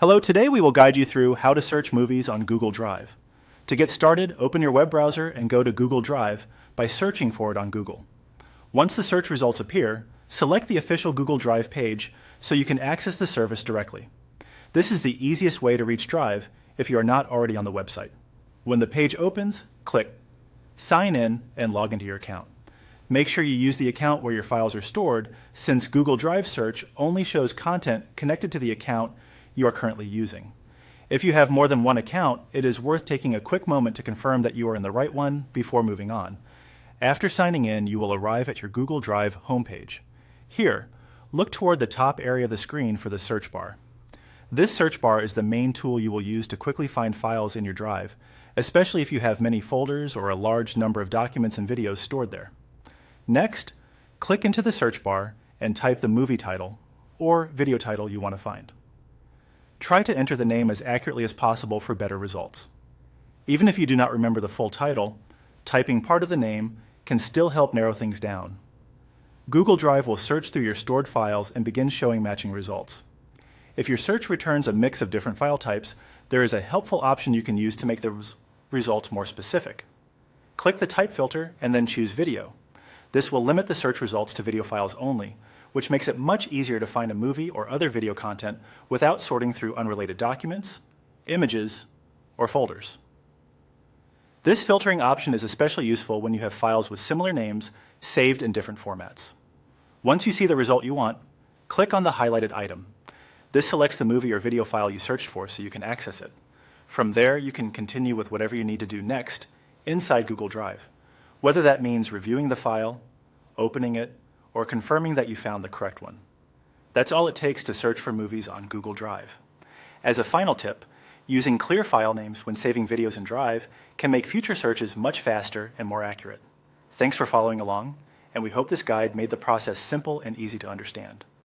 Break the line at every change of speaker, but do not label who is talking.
Hello, today we will guide you through how to search movies on Google Drive. To get started, open your web browser and go to Google Drive by searching for it on Google. Once the search results appear, select the official Google Drive page so you can access the service directly. This is the easiest way to reach Drive if you are not already on the website. When the page opens, click Sign in and log into your account. Make sure you use the account where your files are stored, since Google Drive Search only shows content connected to the account you are currently using. If you have more than one account, it is worth taking a quick moment to confirm that you are in the right one before moving on. After signing in, you will arrive at your Google Drive homepage. Here, look toward the top area of the screen for the search bar. This search bar is the main tool you will use to quickly find files in your drive, especially if you have many folders or a large number of documents and videos stored there. Next, click into the search bar and type the movie title or video title you want to find. Try to enter the name as accurately as possible for better results. Even if you do not remember the full title, typing part of the name can still help narrow things down. Google Drive will search through your stored files and begin showing matching results. If your search returns a mix of different file types, there is a helpful option you can use to make the results more specific. Click the type filter and then choose video. This will limit the search results to video files only, which makes it much easier to find a movie or other video content without sorting through unrelated documents, images, or folders. This filtering option is especially useful when you have files with similar names saved in different formats. Once you see the result you want, click on the highlighted item. This selects the movie or video file you searched for so you can access it. From there, you can continue with whatever you need to do next inside Google Drive, whether that means reviewing the file, opening it, or confirming that you found the correct one. That's all it takes to search for movies on Google Drive. As a final tip, using clear file names when saving videos in Drive can make future searches much faster and more accurate. Thanks for following along, and we hope this guide made the process simple and easy to understand.